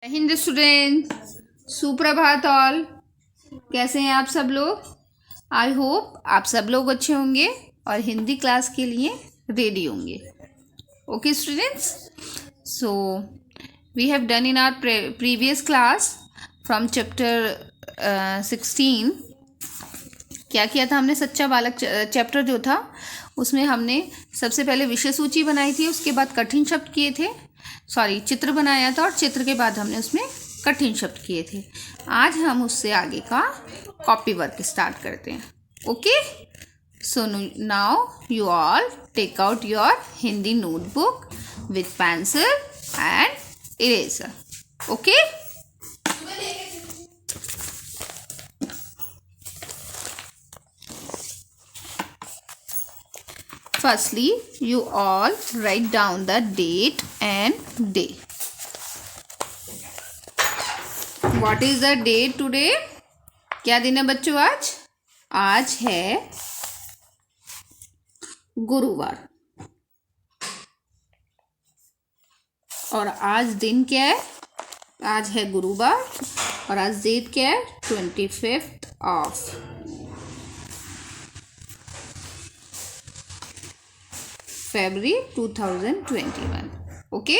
Hind student, सुप्रभात all. कैसे हैं आप सब लोग? आई होप आप सब लोग अच्छे होंगे और हिंदी क्लास के लिए रेडी होंगे। Okay students, so we have done in our previous class from chapter 16। क्या किया था हमने? सच्चा बालक चैप्टर जो था उसमें हमने सबसे पहले विषय सूची बनाई थी, उसके बाद कठिन शब्द किए थे, चित्र बनाया था और चित्र के बाद हमने उसमें कठिन शब्द किए थे। आज हम उससे आगे का कॉपी वर्क स्टार्ट करते हैं। Okay, so now you all take out your Hindi notebook with pencil and eraser. Okay, firstly you all write down the date and day. What is the date today? क्या दिन है बच्चों? आज है गुरुवार। और आज दिन क्या है? आज है गुरुवार और आज डेट क्या है? 25 ऑफ February 2021। ओके,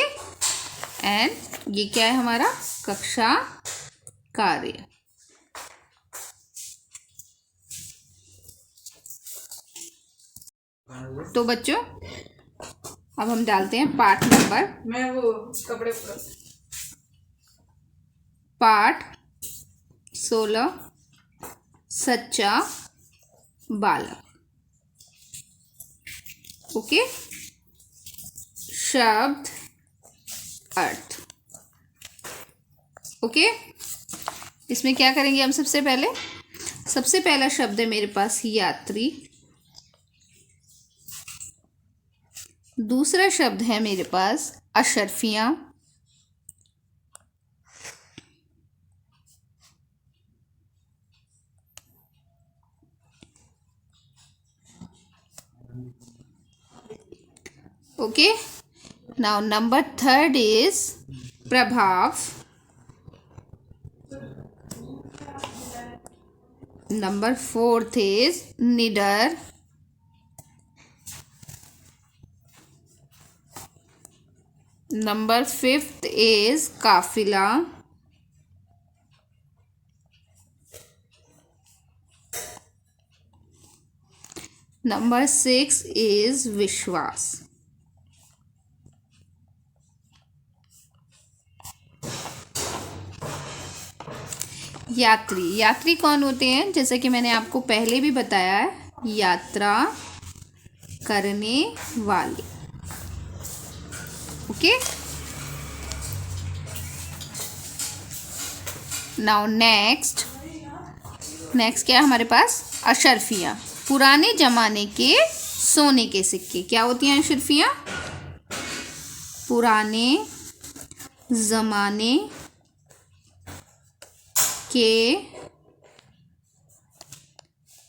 एंड ये क्या है? हमारा कक्षा कार्य। तो बच्चों अब हम डालते हैं पाठ नंबर। पाठ 16, सच्चा बालक। ओके, शब्द अर्थ। ओके, इसमें क्या करेंगे हम? सबसे पहला शब्द है मेरे पास यात्री। दूसरा शब्द है मेरे पास अशर्फियाँ। Okay, now number third is प्रभाव। नंबर फोर्थ इज निडर। नंबर फिफ्थ इज काफिला। नंबर 6 इज विश्वास। यात्री कौन होते हैं? जैसे कि मैंने आपको पहले भी बताया है, यात्रा करने वाले। ओके, नाउ नेक्स्ट क्या है हमारे पास? अशर्फियाँ। पुराने जमाने के सोने के सिक्के। क्या होती हैं अशर्फियाँ? पुराने जमाने के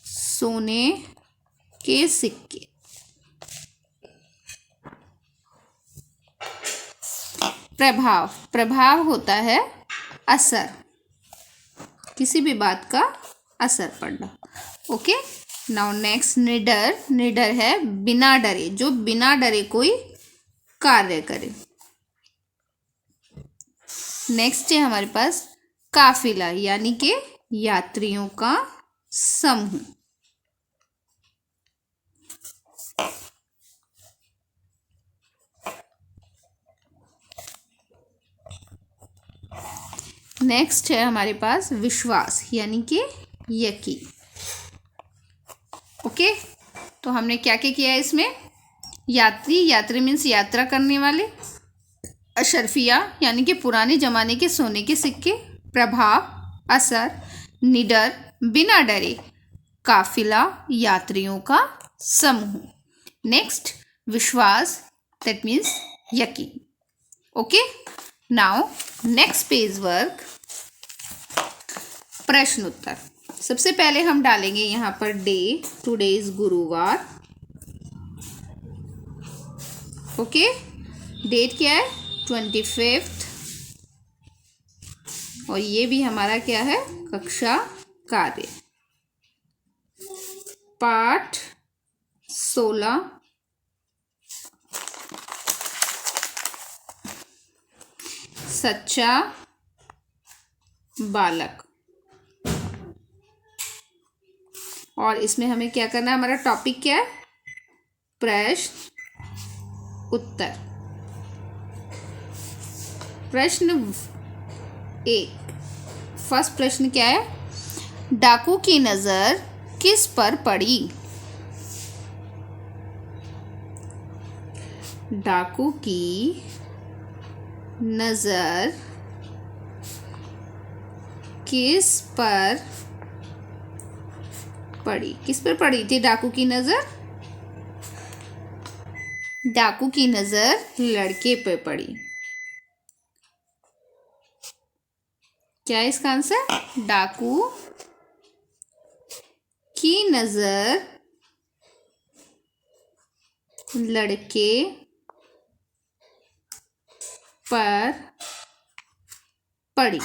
सोने के सिक्के। प्रभाव होता है असर, किसी भी बात का असर पड़ना। ओके, नाउ नेक्स्ट निडर है बिना डरे, जो बिना डरे कोई कार्य करे। नेक्स्ट है हमारे पास काफिला, यानी कि यात्रियों का समूह। नेक्स्ट है हमारे पास विश्वास, यानी कि यकीन। ओके, तो हमने क्या क्या किया है इसमें? यात्री मीन्स यात्रा करने वाले। अशर्फिया यानी कि पुराने जमाने के सोने के सिक्के। प्रभाव असर। निडर बिना डरे। काफिला यात्रियों का समूह। नेक्स्ट विश्वास, दैट मीन्स यकीन। Okay, now next page work, प्रश्न उत्तर। सबसे पहले हम डालेंगे यहाँ पर डे। टुडे इज गुरुवार। ओके, डेट क्या है? 25 और ये भी हमारा क्या है, कक्षा कार्य। पाठ 16 सच्चा बालक। और इसमें हमें क्या करना है, हमारा टॉपिक क्या है, प्रश्न उत्तर। प्रश्न 1, फर्स्ट प्रश्न क्या है, डाकू की नजर किस पर पड़ी? डाकू की नजर किस पर पड़ी? किस पर पड़ी थी डाकू की नजर? डाकू की नजर लड़के पर पड़ी। क्या है इसका आंसर? डाकू की नजर लड़के पर पड़ी।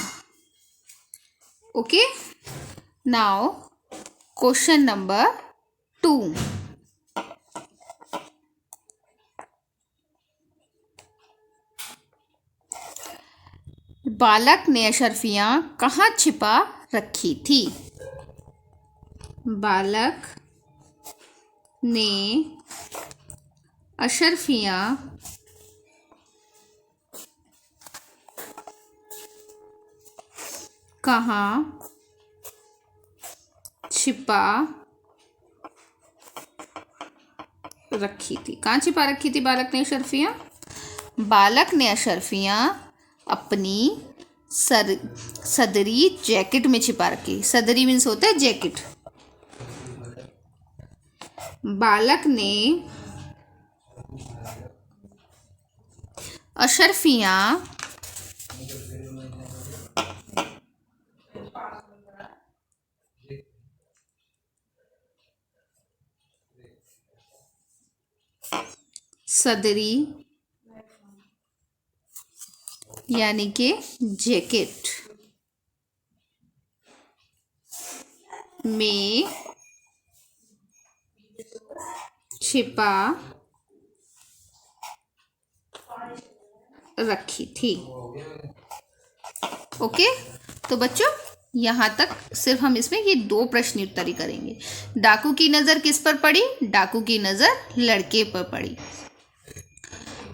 Okay, now question number 2। बालक ने अशर्फियाँ कहाँ छिपा रखी थी? बालक ने अशर्फियाँ कहाँ छिपा रखी थी? कहाँ छिपा रखी थी बालक ने अशर्फियाँ? बालक ने अशर्फियाँ अपनी सदरी जैकेट में छिपा रखी। सदरी मीन्स होता है जैकेट। बालक ने अशर्फियाँ सदरी यानी कि जैकेट में छिपा रखी थी। ओके, तो बच्चों यहाँ तक सिर्फ हम इसमें ये 2 प्रश्न उत्तरी करेंगे। डाकू की नज़र किस पर पड़ी? डाकू की नज़र लड़के पर पड़ी।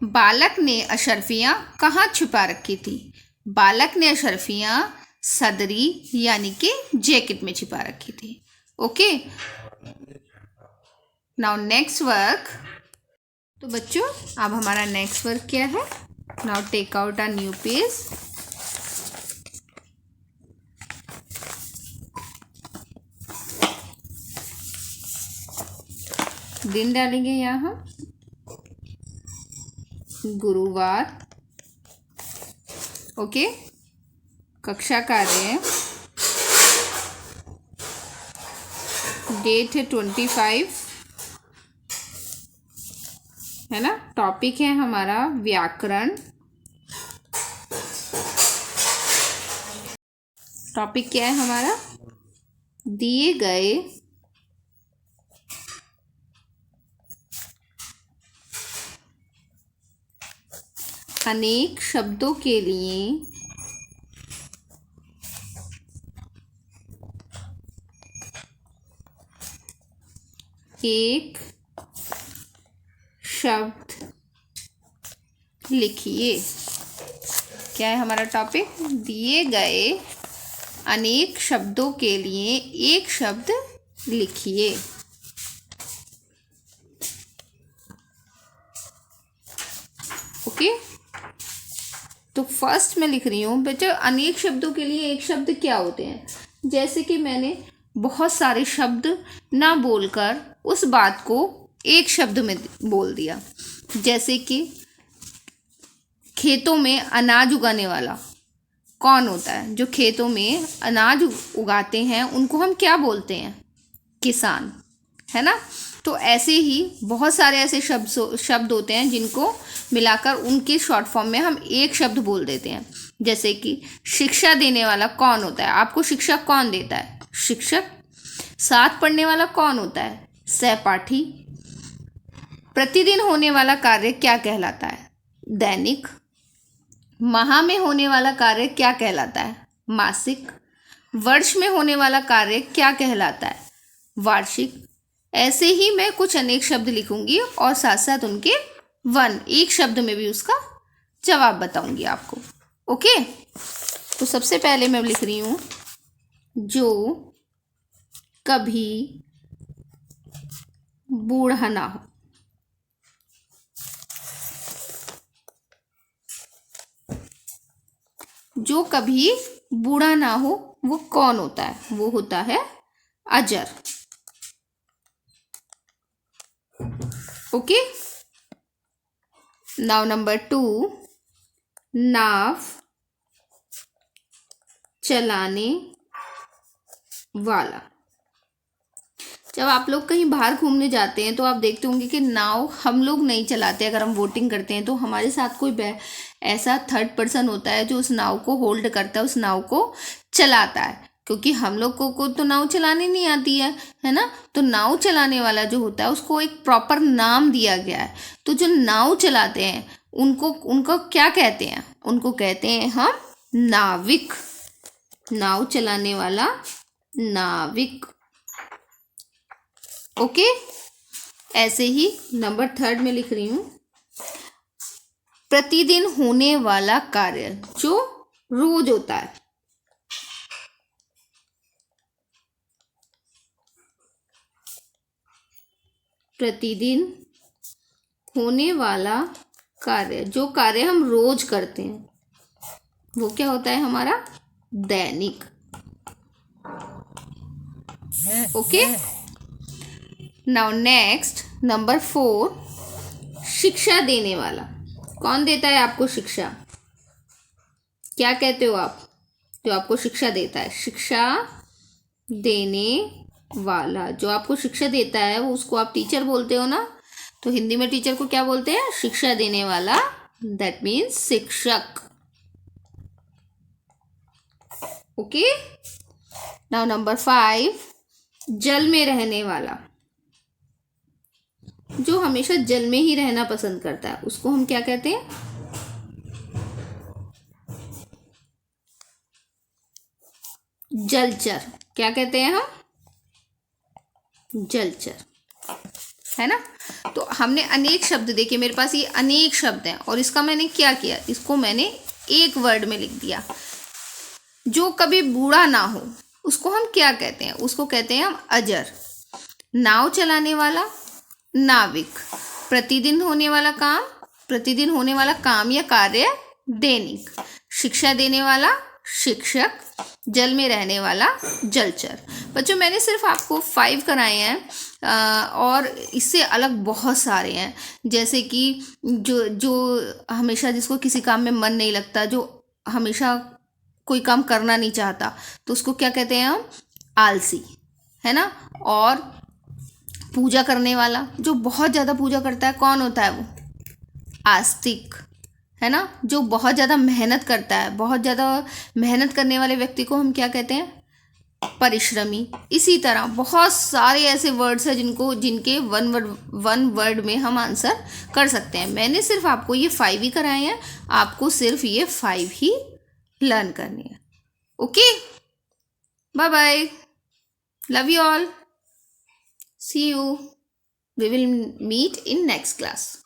बालक ने अशर्फियाँ कहाँ छुपा रखी थी? बालक ने अशर्फियाँ सदरी यानी कि जैकेट में छिपा रखी थी। Okay, now next work. तो बच्चों अब हमारा नेक्स्ट वर्क क्या है? Now take out a new page. दिन डालेंगे यहाँ हम गुरुवार। ओके, कक्षा कार्य डेट है 25 है ना। टॉपिक है हमारा व्याकरण। टॉपिक क्या है हमारा? दिए गए अनेक शब्दों के लिए एक शब्द लिखिए। क्या है हमारा टॉपिक? दिए गए अनेक शब्दों के लिए एक शब्द लिखिए। ओके, तो फर्स्ट मैं लिख रही हूँ बेटा, अनेक शब्दों के लिए एक शब्द क्या होते हैं? जैसे कि मैंने बहुत सारे शब्द ना बोलकर उस बात को एक शब्द में बोल दिया। जैसे कि खेतों में अनाज उगाने वाला कौन होता है? जो खेतों में अनाज उगाते हैं उनको हम क्या बोलते हैं? किसान, है ना। तो ऐसे ही बहुत सारे ऐसे शब्द होते हैं जिनको मिलाकर उनके शॉर्ट फॉर्म में हम एक शब्द बोल देते हैं। जैसे कि शिक्षा देने वाला कौन होता है, आपको शिक्षा कौन देता है, शिक्षक। साथ पढ़ने वाला कौन होता है, सहपाठी। प्रतिदिन होने वाला कार्य क्या कहलाता है, दैनिक। माह में होने वाला कार्य क्या कहलाता है, मासिक। वर्ष में होने वाला कार्य क्या कहलाता है, वार्षिक। ऐसे ही मैं कुछ अनेक शब्द लिखूंगी और साथ साथ उनके एक शब्द में भी उसका जवाब बताऊंगी आपको। ओके, तो सबसे पहले मैं लिख रही हूं, जो कभी बूढ़ा ना हो। जो कभी बूढ़ा ना हो वो कौन होता है, वो होता है अजर। ओके, नाउ नंबर 2, नाव चलाने वाला। जब आप लोग कहीं बाहर घूमने जाते हैं तो आप देखते होंगे कि नाव हम लोग नहीं चलाते। अगर हम बोटिंग करते हैं तो हमारे साथ कोई ऐसा थर्ड पर्सन होता है जो उस नाव को होल्ड करता है, उस नाव को चलाता है, क्योंकि हम लोग को तो नाव चलानी नहीं आती है ना। तो नाव चलाने वाला जो होता है उसको एक प्रॉपर नाम दिया गया है। तो जो नाव चलाते हैं उनको क्या कहते हैं, उनको कहते हैं हम नाविक। नाव चलाने वाला नाविक। ओके, ऐसे ही नंबर 3 में लिख रही हूं, प्रतिदिन होने वाला कार्य जो रोज होता है। प्रतिदिन होने वाला कार्य, जो कार्य हम रोज करते हैं वो क्या होता है हमारा, दैनिक। ओके, नाउ नेक्स्ट नंबर 4, शिक्षा देने वाला। कौन देता है आपको शिक्षा, क्या कहते हो आप, जो आपको शिक्षा देता है, शिक्षा देने वाला। जो आपको शिक्षा देता है वो उसको आप टीचर बोलते हो ना, तो हिंदी में टीचर को क्या बोलते हैं, शिक्षा देने वाला, दैट मीन्स शिक्षक। ओके, नाउ नंबर 5, जल में रहने वाला। जो हमेशा जल में ही रहना पसंद करता है उसको हम क्या कहते हैं, जलचर। क्या कहते हैं हम, जलचर, है ना। तो हमने अनेक शब्द देखे, मेरे पास ये अनेक शब्द हैं और इसका मैंने क्या किया, इसको मैंने एक वर्ड में लिख दिया। जो कभी बूढ़ा ना हो उसको हम क्या कहते हैं, उसको कहते हैं हम अजर। नाव चलाने वाला नाविक। प्रतिदिन होने वाला काम या कार्य दैनिक। शिक्षा देने वाला शिक्षक। जल में रहने वाला जलचर। बच्चों मैंने सिर्फ आपको 5 कराए हैं और इससे अलग बहुत सारे हैं, जैसे कि जो हमेशा जिसको किसी काम में मन नहीं लगता, जो हमेशा कोई काम करना नहीं चाहता, तो उसको क्या कहते हैं हम, आलसी, है ना। और पूजा करने वाला, जो बहुत ज़्यादा पूजा करता है, कौन होता है वो, आस्तिक, है ना। जो बहुत ज़्यादा मेहनत करता है, बहुत ज़्यादा मेहनत करने वाले व्यक्ति को हम क्या कहते हैं, परिश्रमी। इसी तरह बहुत सारे ऐसे वर्ड्स हैं जिनके वन वर्ड में हम आंसर कर सकते हैं। मैंने सिर्फ आपको ये 5 ही कराए हैं, आपको सिर्फ ये 5 ही लर्न करनी है। Okay, bye bye, love you all, see you, we will meet in next class.